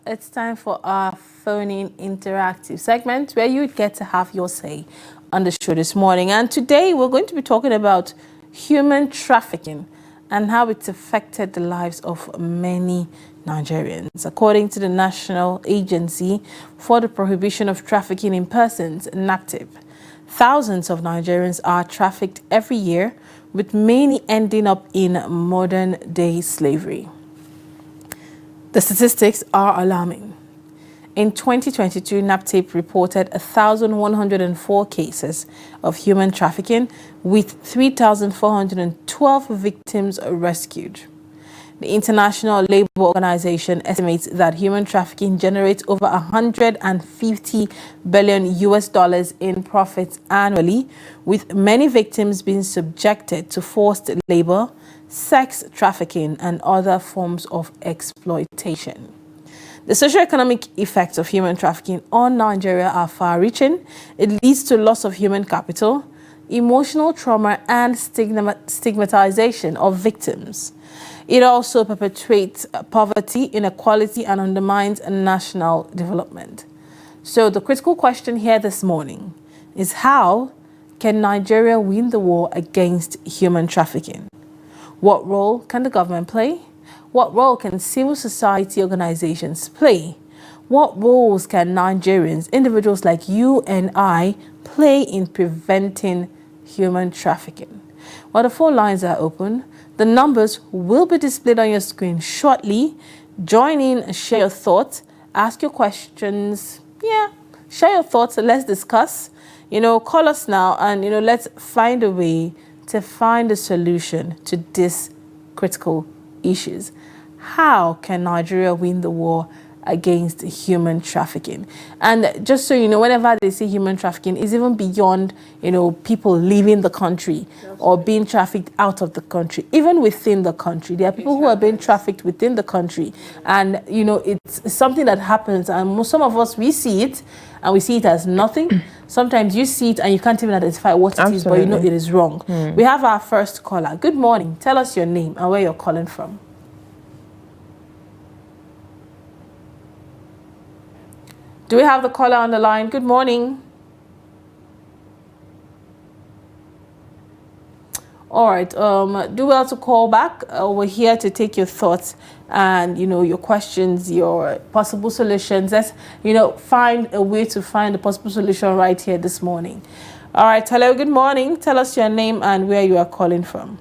it's time for our phone-in interactive segment where you get to have your say on the show this morning. And today we're going to be talking about human trafficking and how it's affected the lives of many Nigerians. According to the National Agency for the Prohibition of Trafficking in Persons, NAPTIP, thousands of Nigerians are trafficked every year, with many ending up in modern-day slavery. The statistics are alarming. In 2022, NAPTIP reported 1,104 cases of human trafficking, with 3,412 victims rescued. The International Labour Organization estimates that human trafficking generates over $150 billion in profits annually, with many victims being subjected to forced labor, sex trafficking, and other forms of exploitation. The socioeconomic effects of human trafficking on Nigeria are far-reaching. It leads to loss of human capital, emotional trauma, and stigmatization of victims. It also perpetuates poverty, inequality, and undermines national development. So the critical question here this morning is, how can Nigeria win the war against human trafficking? What role can the government play? What role can civil society organizations play? What roles can Nigerians, individuals like you and I, play in preventing human trafficking? While the phone lines are open, the numbers will be displayed on your screen shortly. Join in, share your thoughts, ask your questions. Share your thoughts and let's discuss. Call us now and, let's find a way to find a solution to these critical issues. How can Nigeria win the war against human trafficking? And just so you know, whenever they say human trafficking, is even beyond, people leaving the country or being trafficked out of the country. Even within the country, there are people who are being trafficked within the country. And, it's something that happens. And some of us, we see it and we see it as nothing. Sometimes you see it and you can't even identify what it is, but you know it is wrong. We have our first caller. Good morning. Tell us your name and where you're calling from. Do we have the caller on the line? Good morning. All right. Do well to call back. We're here to take your thoughts and, your questions, your possible solutions. Let's, find a way to find a possible solution right here this morning. All right. Hello. Good morning. Tell us your name and where you are calling from.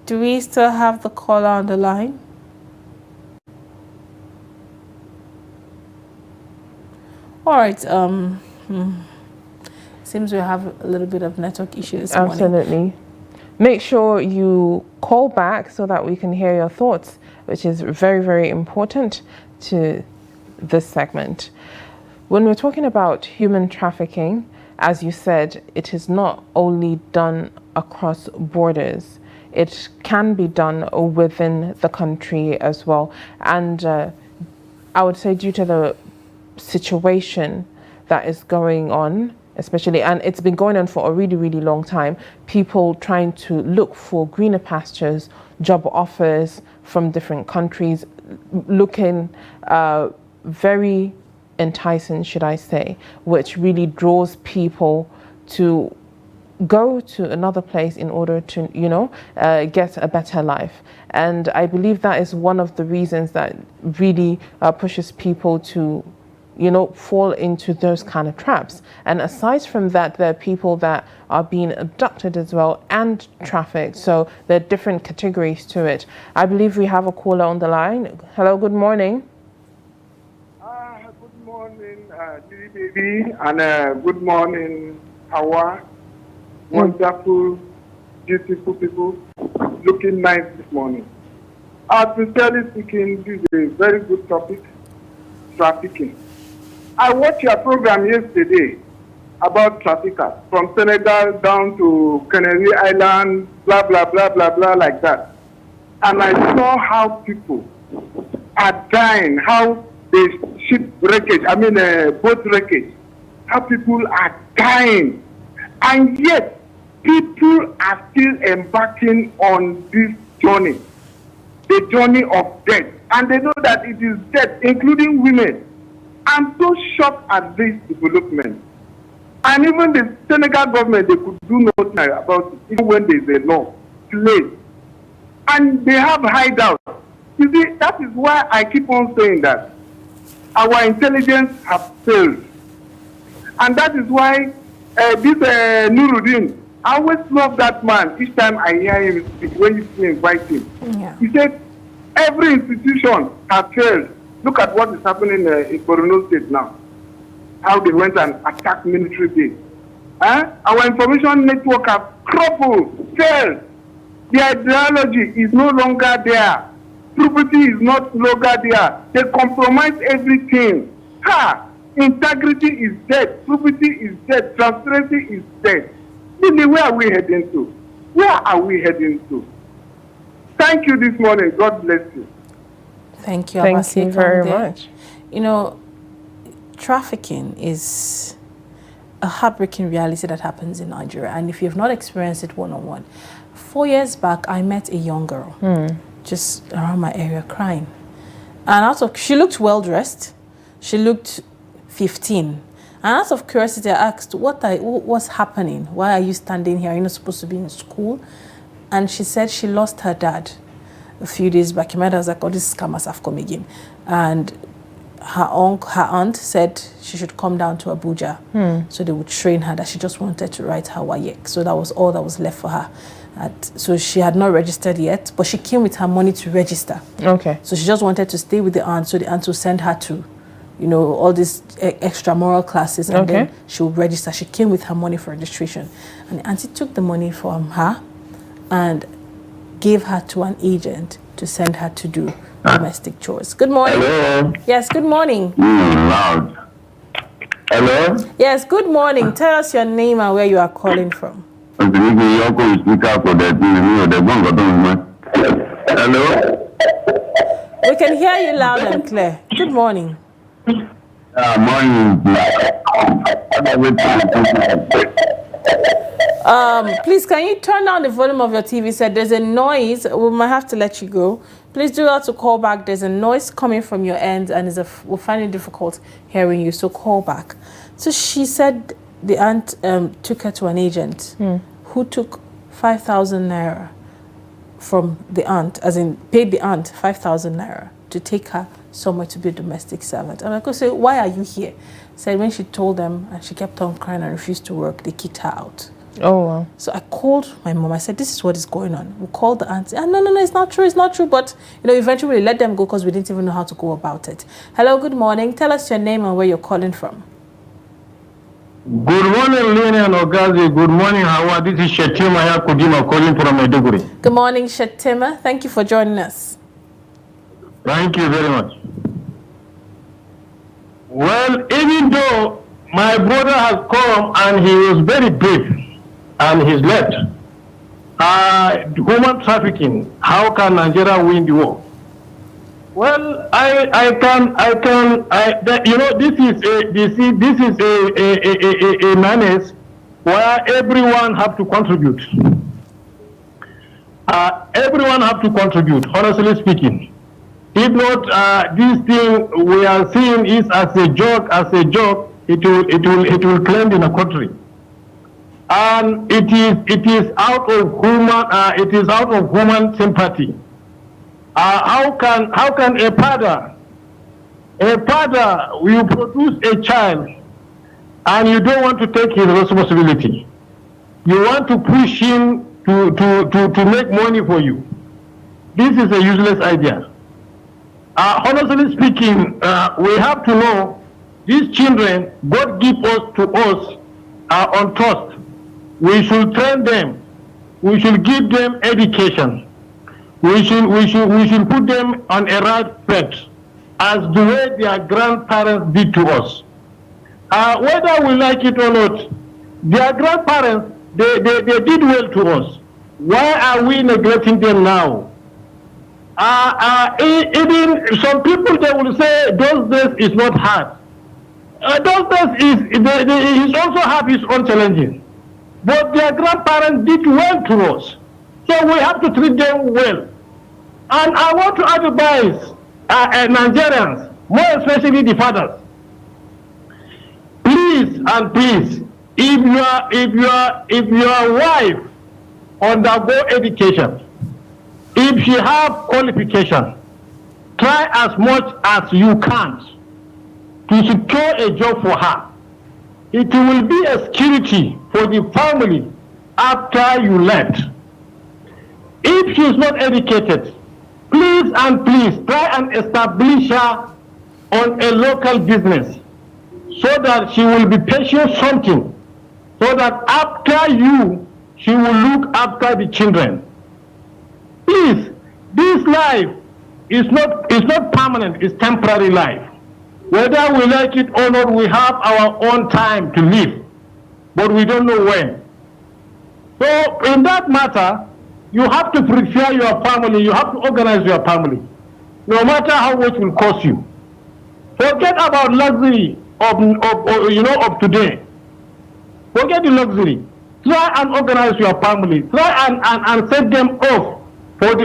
Do we still have the caller on the line? All right. Seems we have a little bit of network issues this morning. Absolutely. Make sure you call back so that we can hear your thoughts, which is very, very important to this segment. When we're talking about human trafficking, as you said, it is not only done across borders. It can be done within the country as well. And I would say, due to the situation that is going on, especially, and it's been going on for a really, really long time, people trying to look for greener pastures, job offers from different countries, looking very enticing, should I say, which really draws people to go to another place in order to, get a better life. And I believe that is one of the reasons that really pushes people to, fall into those kind of traps. And aside from that, there are people that are being abducted as well and trafficked. So there are different categories to it. I believe we have a caller on the line. Hello, good morning. Good morning, Lily baby, and good morning, Hauwa. Wonderful, beautiful people, looking nice this morning. Sincerely speaking, this is a very good topic, trafficking. I watched your program yesterday about traffickers from Senegal down to Canary Island, blah, blah, blah, blah, blah, like that. And I saw how people are dying, how the ship wreckage, boat wreckage, how people are dying. And yet, people are still embarking on this journey, the journey of death. And they know that it is death, including women. I'm so shocked at this development. And even the Senegal government, they could do nothing about it, even when there's a law place. And they have hideouts. You see, that is why I keep on saying that our intelligence has failed. And that is why this Nuruddin, I always love that man each time I hear him speak, when you invite him. Yeah. He said, every institution has failed. Look at what is happening in Borno State now. How they went and attacked military base. Our information network has crumbled, failed. The ideology is no longer there. Property is not longer there. They compromise everything. Integrity is dead. Property is dead. Transparency is dead. Really, where are we heading to? Where are we heading to? Thank you this morning. God bless you. Thank you. Thank you very much. You know, trafficking is a heartbreaking reality that happens in Nigeria. And if you have not experienced it one-on-one, 4 years back, I met a young girl just around my area crying. And she looked well-dressed. She looked 15. And out of curiosity, I asked, what's happening? Why are you standing here? You're not supposed to be in school. And she said she lost her dad a few days back. Her mother was like, oh, these scammers have come again. And her aunt said she should come down to Abuja so they would train her, that she just wanted to write her WAEC. So that was all that was left for her. So she had not registered yet, but she came with her money to register. Okay. So she just wanted to stay with the aunt, so the aunt will send her to, you know, all these extramural classes, and then she will register. She came with her money for registration. And the auntie took the money from her and gave her to an agent to send her to do domestic chores. Good morning. Hello. Yes, good morning. Loud. Hello. Yes, good morning. Tell us your name and where you are calling from. Hello. We can hear you loud and clear. Good morning. Morning. Please, can you turn down the volume of your TV set? There's a noise. We might have to let you go. Please do not to call back. There's a noise coming from your end, and we'll find it difficult hearing you, so call back. So she said the aunt took her to an agent who took 5,000 naira from the aunt, as in paid the aunt 5,000 naira to take her somewhere to be a domestic servant. I'm like, so why are you here? Said when she told them and she kept on crying and refused to work, they kicked her out. Oh, wow. So I called my mom. I said, this is what is going on. We called the auntie. No, it's not true. It's not true. But, you know, eventually we let them go because we didn't even know how to go about it. Hello, good morning. Tell us your name and where you're calling from. Good morning, Lilian Ogazi. Good morning, Hauwa. This is Shetima Kudima calling from Maiduguri. Good morning, Shetima. Thank you for joining us. Thank you very much. Well, even though my brother has come and he was very brave and he's left, human trafficking, how can Nigeria win the war? Well, you know, this is a menace where everyone have to contribute. Everyone have to contribute, honestly speaking. If not, this thing we are seeing is as a joke, it will claim in a country. And it is out of human sympathy. How can a father will produce a child and you don't want to take his responsibility? You want to push him to make money for you. This is a useless idea. Honestly speaking, we have to know these children God give us to us are on trust. We should train them. We should give them education. We should put them on a right track as the way their grandparents did to us. Whether we like it or not, their grandparents, they did well to us. Why are we neglecting them now? Even some people, they will say those days is not hard. Those days is also have its own challenges. but their grandparents did well to us. So we have to treat them well. And I want to advise Nigerians, more especially the fathers, please and please, if your wife undergo education, if she have qualification, try as much as you can to secure a job for her. It will be a security for the family after you left. If she is not educated, please and please try and establish her on a local business so that she will be patient something, so that after you, she will look after the children. Please, this life is not permanent, it's temporary life. Whether we like it or not, we have our own time to live, but we don't know when. So in that matter, you have to prepare your family, you have to organize your family, no matter how much it will cost you. Forget about luxury of today. Forget the luxury. Try and organize your family. Try and set them off for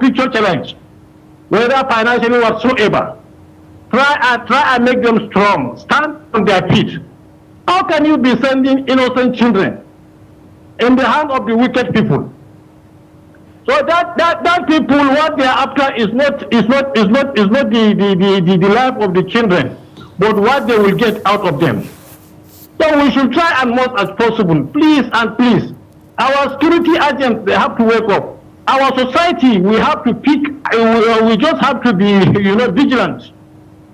future challenge, whether financially whatsoever. Try and make them strong. Stand on their feet. How can you be sending innocent children in the hand of the wicked people? So that people, what they are after is not the life of the children, but what they will get out of them. So we should try as much as possible, please and please. Our security agents, they have to wake up. Our society, we have to pick. We just have to be, vigilant.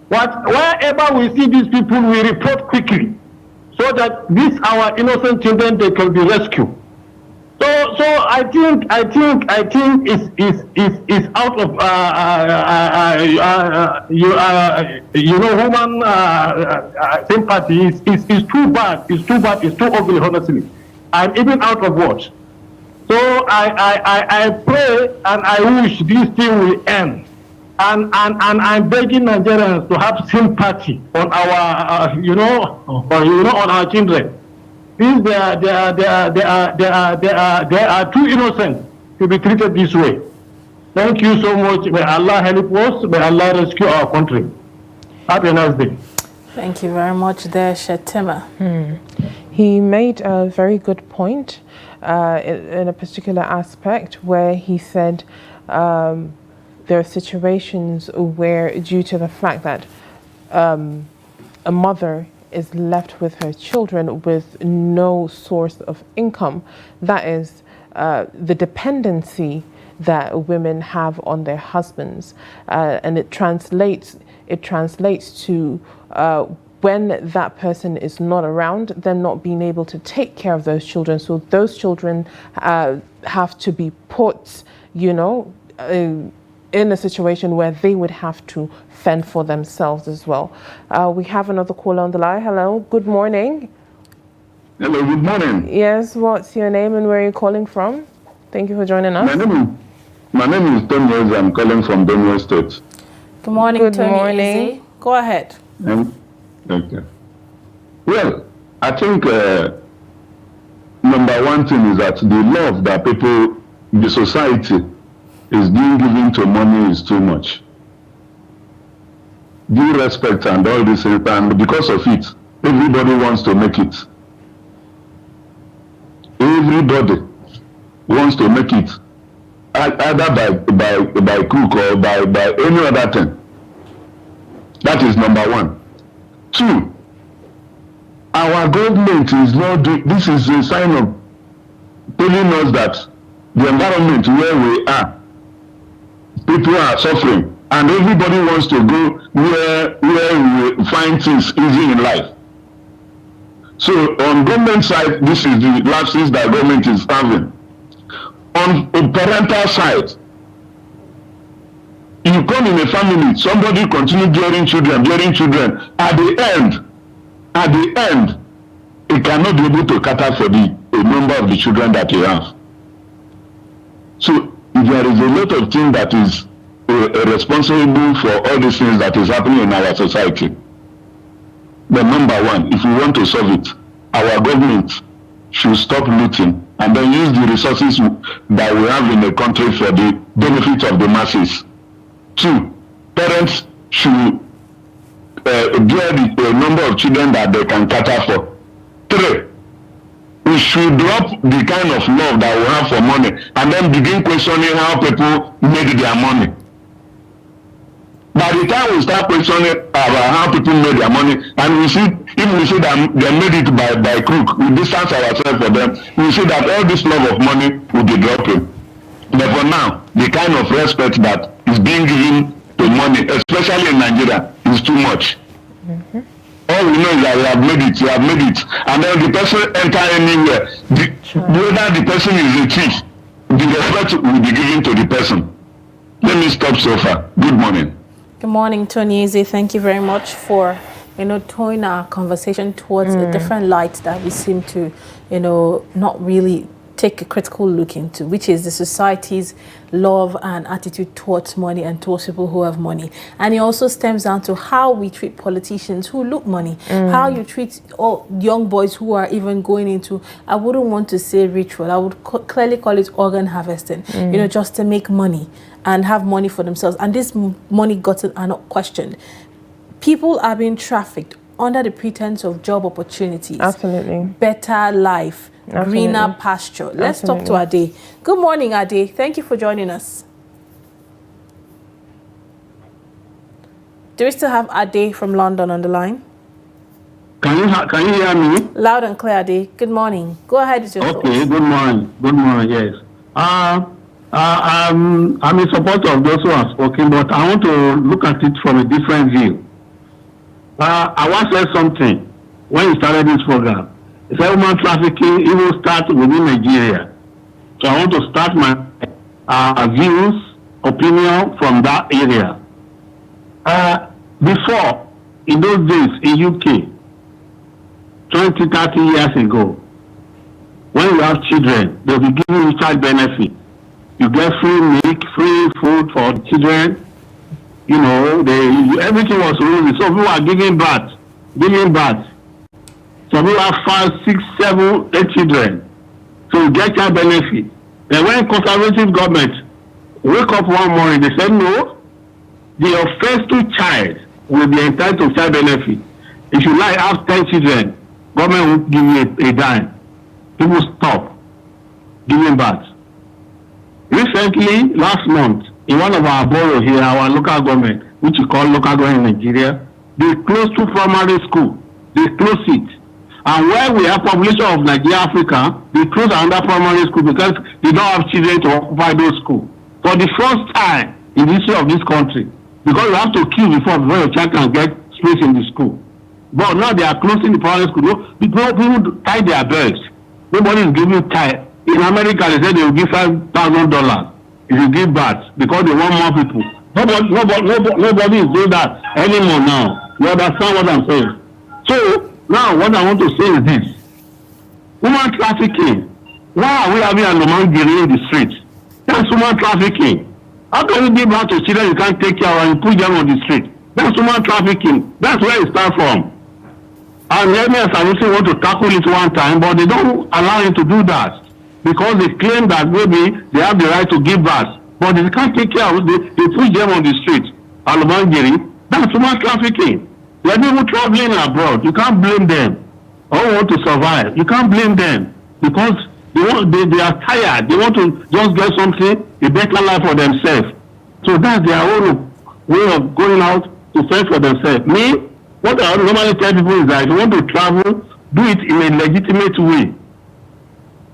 Wherever we see these people, we report quickly, so that these our innocent children, they can be rescued. So I think it's out of human sympathy. It's too bad. It's too bad. It's too ugly, honestly. I'm even out of words. So I pray and I wish this thing will end. And I'm begging Nigerians to have sympathy on our on our children. These they are too innocent to be treated this way. Thank you so much. May Allah help us. May Allah rescue our country. Have a nice day. Thank you very much there, Shetima. He made a very good point in a particular aspect where he said there are situations where, due to the fact that a mother is left with her children with no source of income, that is the dependency that women have on their husbands, and it translates to when that person is not around, them not being able to take care of those children. So those children have to be put, in a situation where they would have to fend for themselves as well. We have another caller on the line. Hello, good morning. Hello, good morning. Yes, what's your name and where are you calling from? Thank you for joining us. My name is Tony Ogazi. I'm calling from Benue State. Good morning, Good Tony morning. Ogazi. Go ahead. Okay. Well, I think number one thing is that the love that the society is being given to money is too much. Due respect and all this, and because of it, everybody wants to make it. Everybody wants to make it, either by cook or by any other thing. That is number one. Two, our government is not doing, this is a sign of telling us that the environment where we are, people are suffering, and everybody wants to go where we find things easy in life. So on government side, this is the lapses that government is having. On a parental side, you come in a family, somebody continue bearing children. At the end, it cannot be able to cater for a number of the children that you have. So there is a lot of things that is responsible for all these things that is happening in our society. But number one, if we want to solve it, our government should stop looting and then use the resources that we have in the country for the benefit of the masses. 2, parents should get the number of children that they can cater for. 3, we should drop the kind of love that we have for money and then begin questioning how people made their money. By the time we start questioning about how people made their money, and we see, if we see that they made it by crook, we distance ourselves from them, we see that all this love of money will be dropping. But for now, the kind of respect that is being given to money, especially in Nigeria, is too much. Mm-hmm. All we know is that you have made it. And then the person enter anywhere, whether the person is a thief, the respect will be given to the person. Let me stop so far. Good morning. Good morning, Tony Eze. Thank you very much for, towing our conversation towards a different light that we seem to, not really take a critical look into, which is the society's love and attitude towards money and towards people who have money. And it also stems down to how we treat politicians who look money, how you treat all young boys who are even going into, I wouldn't want to say ritual, I would clearly call it organ harvesting, just to make money and have money for themselves. And this money gotten are not questioned. People are being trafficked under the pretense of job opportunities. Absolutely. Better life. Absolutely. Greener pasture. Let's talk to Ade. Good morning, Ade. Thank you for joining us. Do we still have Ade from London on the line? Can you hear me? Loud and clear, Ade. Good morning. Go ahead with your thoughts. Okay, good morning. Good morning, yes. I'm in support of those who have spoken, but I want to look at it from a different view. I once said something when we started this program. It said human trafficking even starts within Nigeria. So I want to start my views, opinion from that area. Before, in those days in UK, 20, 30 years ago, when you have children, they'll be giving you child benefit. You get free milk, free food for children. Everything was rosy. So people are giving birth. So people have 5, 6, 7, 8 children. So you get child benefit. Then when conservative government wake up one morning, they said, no, your first 2 child will be entitled to child benefit. If you have 10 children, government will give you a dime. People stop giving birth. Recently, last month, in one of our boroughs here, our local government, which we call local government in Nigeria, they closed 2 primary schools. They closed it. And where we have population of Nigeria, Africa, they closed another primary school because they don't have children to occupy those schools. For the first time in the history of this country, because you have to queue before your child can get space in the school. But now they are closing the primary school. People tie their belts. Nobody is giving tie. In America, they say they will give $5,000 if you give birth because they want more people. Nobody is doing that anymore now. You understand what I'm saying? So now what I want to say is this. Human trafficking. Why are we having a Lomangiri in the street? That's human trafficking. How can you give birth to children you can't take care of and you put them on the street? That's human trafficking. That's where it starts from. And Emir Sanusi want to tackle it one time, but they don't allow him to do that. Because they claim that maybe they have the right to give birth, but they can't take care of it. They put them on the street. Alumangiri, that's human trafficking. There are people traveling abroad. You can't blame them. All want to survive. You can't blame them because they are tired. They want to just get something, a better life for themselves. So that's their own way of going out to fend for themselves. Me, what I normally tell people is that if you want to travel, do it in a legitimate way.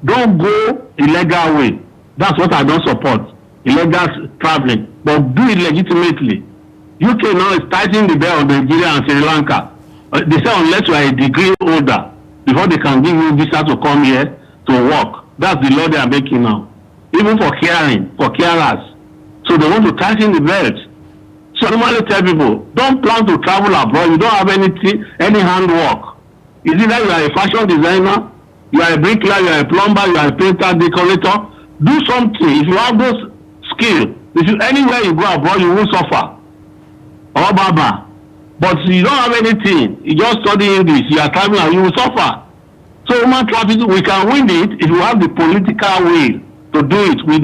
Don't go illegal way. That's what I don't support. Illegal traveling. But do it legitimately. UK now is tightening the belt on Nigeria and Sri Lanka. They say unless you are a degree holder, before they can give you visa to come here to work. That's the law they are making now. Even for carers. So they want to tighten the belt. So I normally tell people, don't plan to travel abroad. You don't have any handwork. Is it that you are a fashion designer? You are a bricklayer, you are a plumber, you are a painter, decorator. Do something. If you have those skills, anywhere you go abroad, you will suffer. Or baba. But you don't have anything. You just study English. You are traveling, you will suffer. So human trafficking, we can win it if we have the political will to do it. We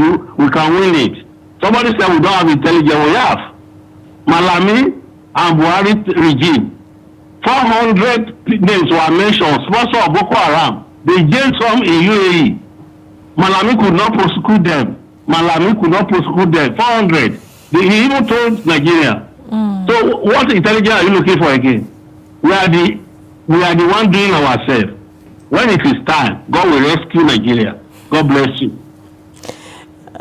can win it. Somebody said we don't have intelligence. We have. Malami and Buhari regime. 400 names were mentioned, sponsor of Boko Haram. They jailed some in UAE. Malami could not prosecute them. 400. He even told Nigeria. So what intelligence are you looking for again? We are the one doing ourselves. When it is time, God will rescue Nigeria. God bless you.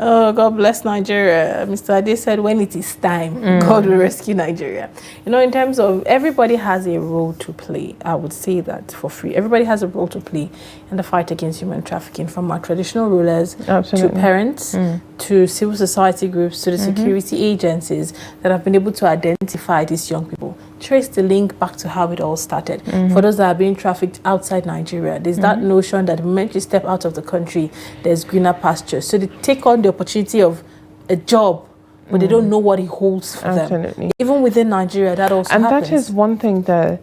Oh, God bless Nigeria. Mr. Ade said, when it is time, God will rescue Nigeria. You know, in terms of everybody has a role to play, I would say that for free. Everybody has a role to play in the fight against human trafficking, from our traditional rulers to parents, to civil society groups, to the security agencies that have been able to identify these young people. Trace the link back to how it all started. For those that are being trafficked outside Nigeria, there's that notion that the moment you step out of the country, there's greener pastures. So they take on the opportunity of a job, but they don't know what it holds for them. Even within Nigeria, that also happens. And that is one thing that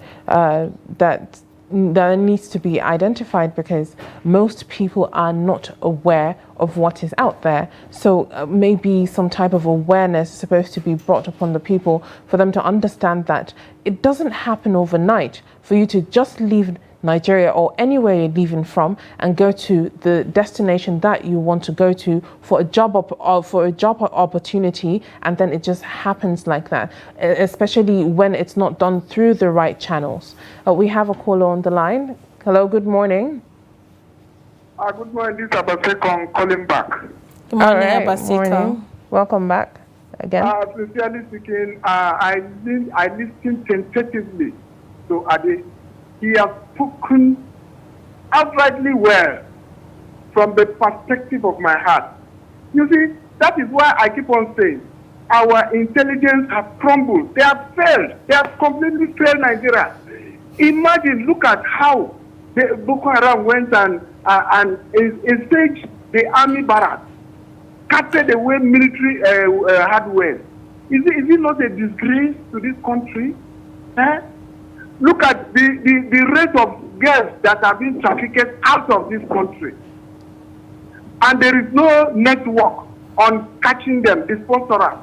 that needs to be identified, because most people are not aware of what is out there. So maybe some type of awareness is supposed to be brought upon the people for them to understand that it doesn't happen overnight for you to just leave Nigeria or anywhere you're leaving from and go to the destination that you want to go to for a job opportunity, and then it just happens like that, especially when it's not done through the right channels. We have a caller on the line. Hello, good morning. Good morning, this is Abasekong calling back. Good morning, Abasekong. Welcome back again. Sincerely speaking, I listened tentatively to Ade. He has spoken outrightly well from the perspective of my heart. You see, that is why I keep on saying our intelligence has crumbled. They have failed. They have completely failed Nigeria. Imagine, look at how the Boko Haram went and staged the army barracks, carted away military hardware. Is it not a disgrace to this country? Look at the rate of girls that are being trafficked out of this country. And there is no network on catching them, the sponsorers.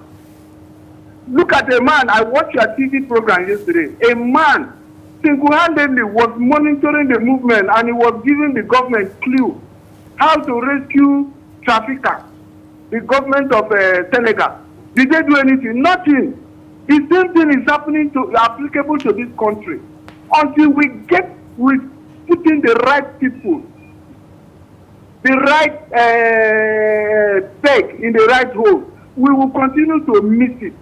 Look at a man, I watched your TV program yesterday. A man single-handedly was monitoring the movement, and he was giving the government clue how to rescue traffickers. The government of Senegal. Did they do anything? Nothing. The same thing is applicable to this country. Until we put in the right people, the right peg in the right hole, we will continue to miss it.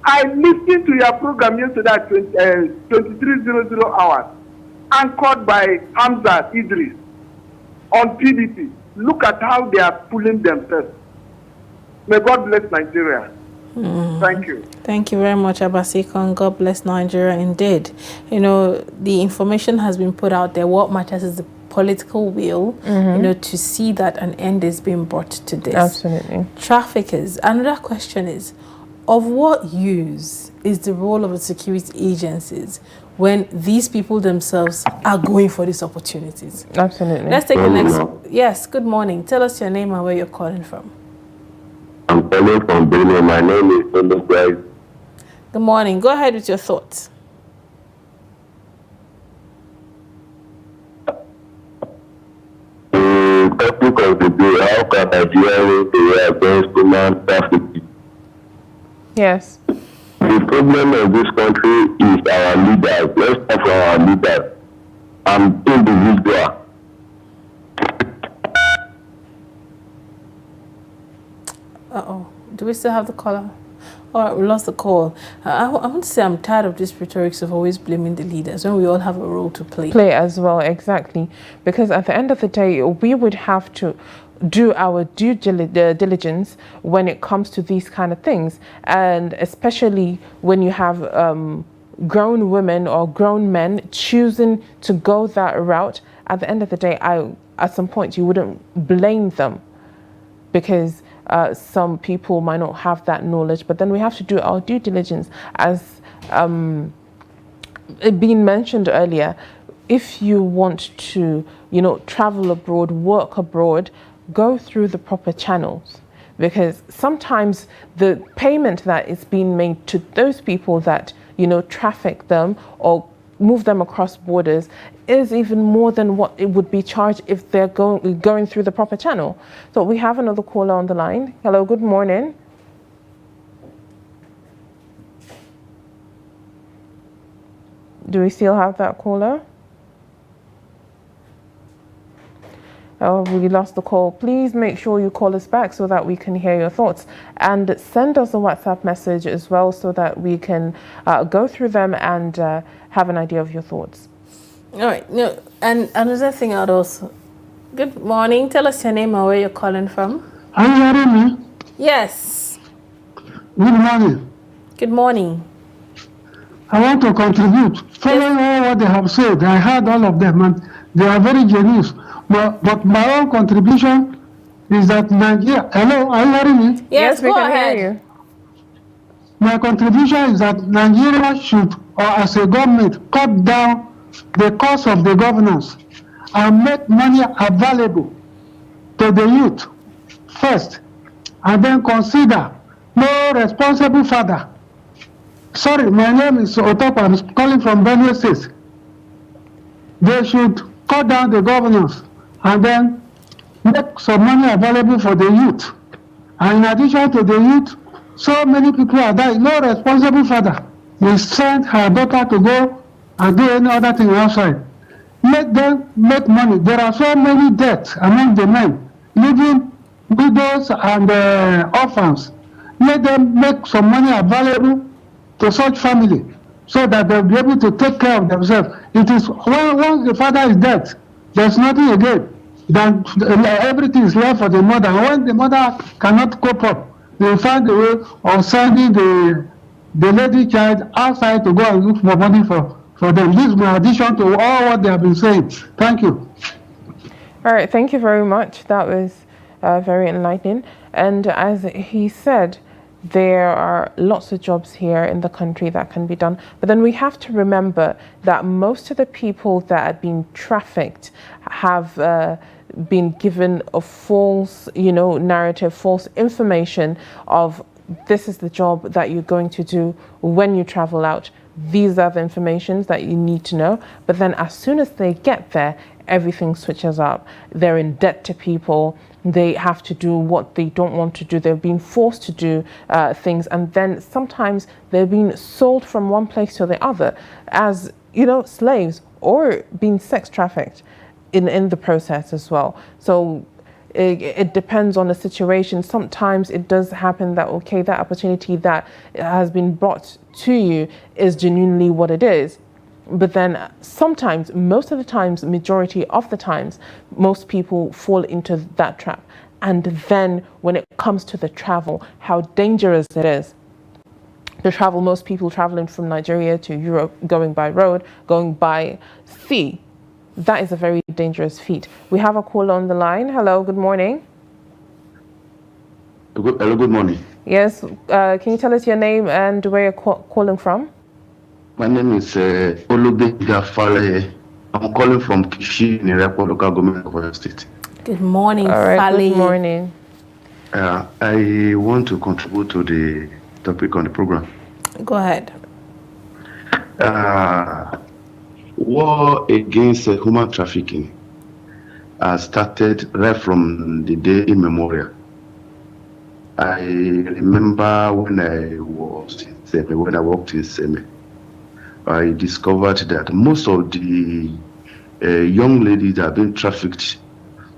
I listened to your program yesterday at 2300 hours, anchored by Hamza Idris on PDP. Look at how they are pulling themselves. May God bless Nigeria. Thank you. Thank you very much, Abasekong. God bless Nigeria indeed. You know, the information has been put out there. What matters is the political will, you know, to see that an end is being brought to this. Absolutely. Traffickers. Another question is, of what use is the role of the security agencies when these people themselves are going for these opportunities? Absolutely. Let's take the next. Yes, good morning. Tell us your name and where you're calling from. I'm calling from Benin. My name is Daybreak. Good morning. Go ahead with your thoughts. The topic of the day: how can Nigeria win the war against human trafficking? Yes. The problem of this country is our leaders. Let's talk from our leaders and individual. Do we still have the caller? All right, we lost the call. I want to say I'm tired of this rhetoric of always blaming the leaders when we all have a role to play. Play as well, exactly. Because at the end of the day, we would have to do our due diligence when it comes to these kind of things. And especially when you have grown women or grown men choosing to go that route, at the end of the day, at some point, you wouldn't blame them, because some people might not have that knowledge. But then we have to do our due diligence. As it being mentioned earlier, if you want to, travel abroad, work abroad, go through the proper channels. Because sometimes the payment that is being made to those people that, traffic them or move them across borders is even more than what it would be charged if they're going through the proper channel. So we have another caller on the line. Hello, good morning. Do we still have that caller? Oh, we lost the call. Please make sure you call us back so that we can hear your thoughts, and send us a WhatsApp message as well so that we can go through them and have an idea of your thoughts. All right. No, and another thing I'd also. Good morning. Tell us your name and where you're calling from. Are you hearing me? Yes. Good morning. Good morning. I want to contribute. Following all what they have said, I heard all of them, and they are very genuine. But my own contribution is that Nigeria. Hello, are you hearing me? Yes, we go can ahead. hear you. My contribution is that Nigeria should, or as a government, cut down the cost of the governance and make money available to the youth first, and then consider no responsible father. Sorry, my name is Otop. I'm calling from Benue State. They should cut down the governance and then make some money available for the youth. And in addition to the youth, so many people are dying. No responsible father will send her daughter to go and do any other thing outside. Let them make money. There are so many deaths among the men, leaving widows and orphans. Let them make some money available to such family so that they'll be able to take care of themselves. It is once the father is dead, there's nothing again. Then everything is left for the mother. And when the mother cannot cope up, they find a way of sending the lady child outside to go and look for money for them. This is my addition to all what they have been saying. Thank you. All right, thank you very much. That was very enlightening. And as he said, there are lots of jobs here in the country that can be done. But then we have to remember that most of the people that are being trafficked have been given a false, narrative, false information of this is the job that you're going to do when you travel out. These are the informations that you need to know. But then as soon as they get there, everything switches up. They're in debt to people. They have to do what they don't want to do. They're being forced to do things. And then sometimes they're being sold from one place to the other as, slaves, or being sex trafficked in the process as well. So it depends on the situation. Sometimes it does happen that, okay, that opportunity that has been brought to you is genuinely what it is. But then sometimes, most of the times, majority of the times, most people fall into that trap. And then when it comes to the travel, how dangerous it is. The travel, most people traveling from Nigeria to Europe, going by road, going by sea, that is a very dangerous feat. We have a caller on the line. Hello, good morning. Hello, good morning. Yes, can you tell us your name and where you're calling from? My name is Olubenga Fale. I'm calling from Kishi in Iraqo local government of Oyo State. Good morning, All right, Fale. good morning. I want to contribute to the topic on the program. Go ahead. War against human trafficking started right from the day immemorial. I remember when I worked in Seme, I discovered that most of the young ladies that have been trafficked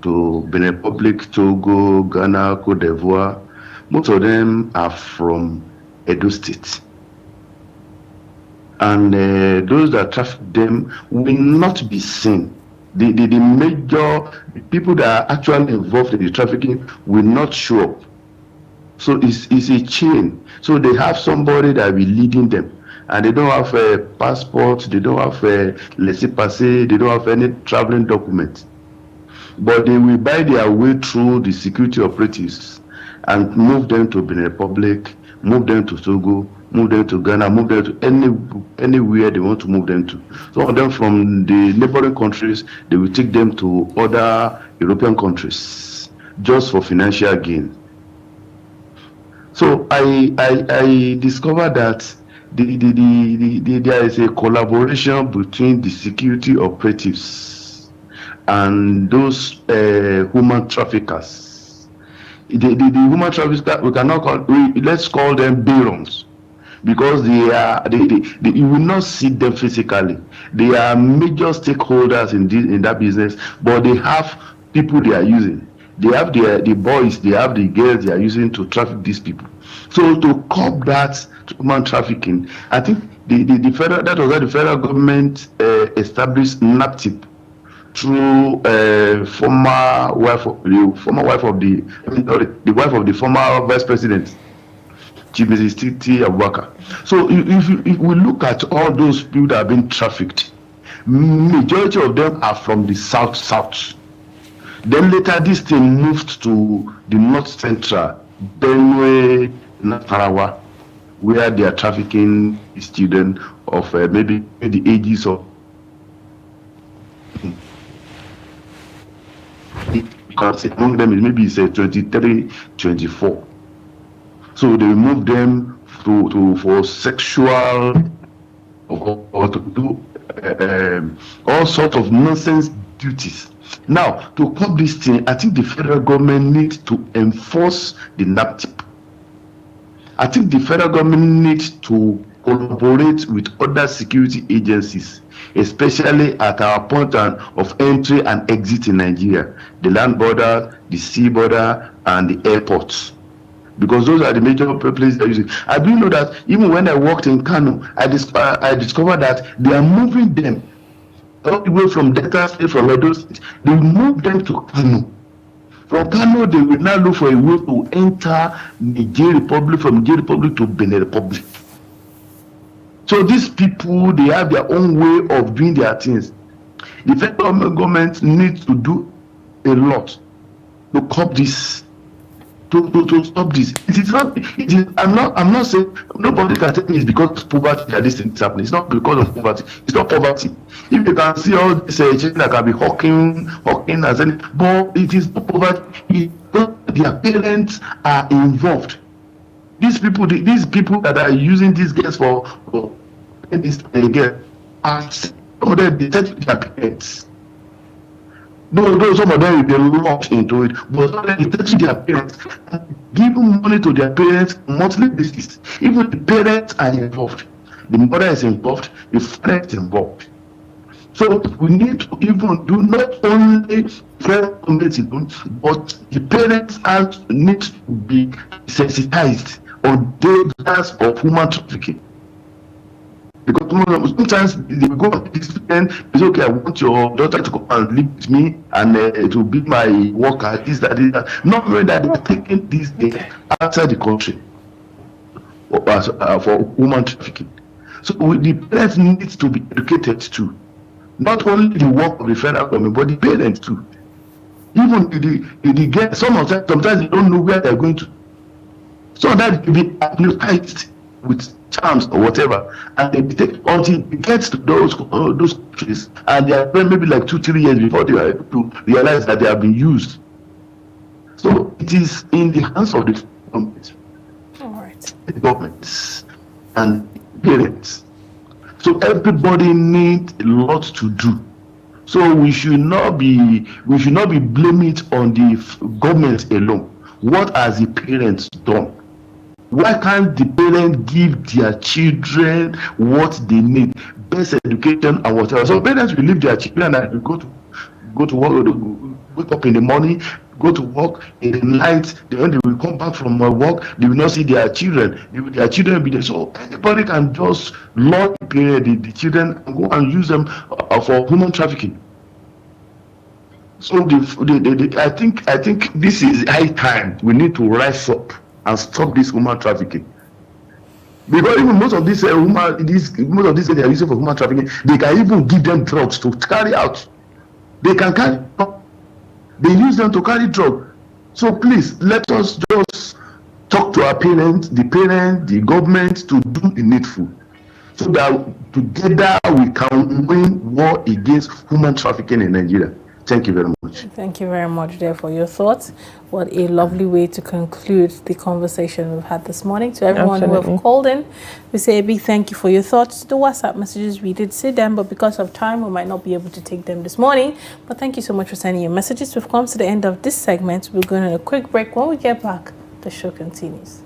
to Benin Republic, Togo, Ghana, Cote d'Ivoire, most of them are from Edo State. And those that traffic them will not be seen. The major people that are actually involved in the trafficking will not show up. So it's a chain. So they have somebody that will be leading them. And they don't have a passport, they don't have a laissez-passer, they don't have any traveling documents. But they will buy their way through the security operatives and move them to Benin Republic, move them to Togo, move them to Ghana, move them to anywhere they want to move them to. Some of them from the neighboring countries, they will take them to other European countries just for financial gain. So I discovered that there is a collaboration between the security operatives and those human traffickers. The human traffickers, let's call them barons, because you will not see them physically. They are major stakeholders in that business, but they have people they are using. They have the boys, they have the girls they are using to traffic these people. So to curb that human trafficking, I think the federal government established NAPTIP through former wife of the former vice president, Chief Mrs. Titi Abubakar. So if we look at all those people that have been trafficked, majority of them are from the south. Then later this thing moved to the north central, Benue, Nasarawa, where they are trafficking students of maybe the ages of, because among them is maybe 23, 24. So they move them for sexual or to do all sorts of nonsense duties. Now, to curb this thing, I think the federal government needs to enforce the NAPTIP. I think the federal government needs to collaborate with other security agencies, especially at our point of entry and exit in Nigeria, the land border, the sea border, and the airports. Because those are the major places they're using. I do know that even when I worked in Kano, I discovered that they are moving them all the way from Delta State, from Edo State. They move them to Kano. From Kano, they will now look for a way to enter Nigeria Republic, from Nigeria Republic to Benin Republic. So these people, they have their own way of doing their things. The federal government needs to do a lot to curb this. To stop this. I'm not saying nobody can tell me it's because of poverty that this thing is happening. It's not because of poverty. It's not poverty. If you can see all this children that can be hawking as any, but it is not poverty. Their parents are involved. These people that are using these girls for this girl are some of them detect their parents. No, some of them will be locked into it, but some of them detect their parents, giving money to their parents on a monthly basis. Even the parents are involved. The mother is involved, the father is involved. So we need to even do not only federal government, but the parents need to be sensitized on dangers of human trafficking. Because sometimes they go on this weekend, it's okay, I want your daughter to come and live with me and to be my worker, this, that. Not knowing that they're taking these days outside the country for human trafficking. So the parents need to be educated too. Not only the work of the federal government, but the parents too. Even the girls, sometimes they don't know where they're going to. So that they be hypnotized with charms or whatever, and they take until it gets to those countries, and they are maybe like 2-3 years before they are able to realize that they have been used. So it is in the hands of the government, governments and parents. So everybody needs a lot to do. So we should not be blaming it on the government alone. What has the parents done? Why can't the parents give their children what they need, best education and whatever? So parents will leave their children and go to work, wake up in the morning, go to work in the night. When they will come back from work, they will not see their children. Their children will be there. So anybody can just lure the children and go and use them for human trafficking. So I think this is high time. We need to rise up and stop this human trafficking. Because even most of these they are using for human trafficking, they can even give them drugs to carry out. They can carry. They use them to carry drugs. So please let us just talk to our parents, the government to do the needful, so that together we can win war against human trafficking in Nigeria. Thank you very much. Thank you very much there for your thoughts. What a lovely way to conclude the conversation we've had this morning. To everyone who have called in, we say a big thank you for your thoughts. The WhatsApp messages, we did see them, but because of time, we might not be able to take them this morning. But thank you so much for sending your messages. We've come to the end of this segment. We're going on a quick break. When we get back, the show continues.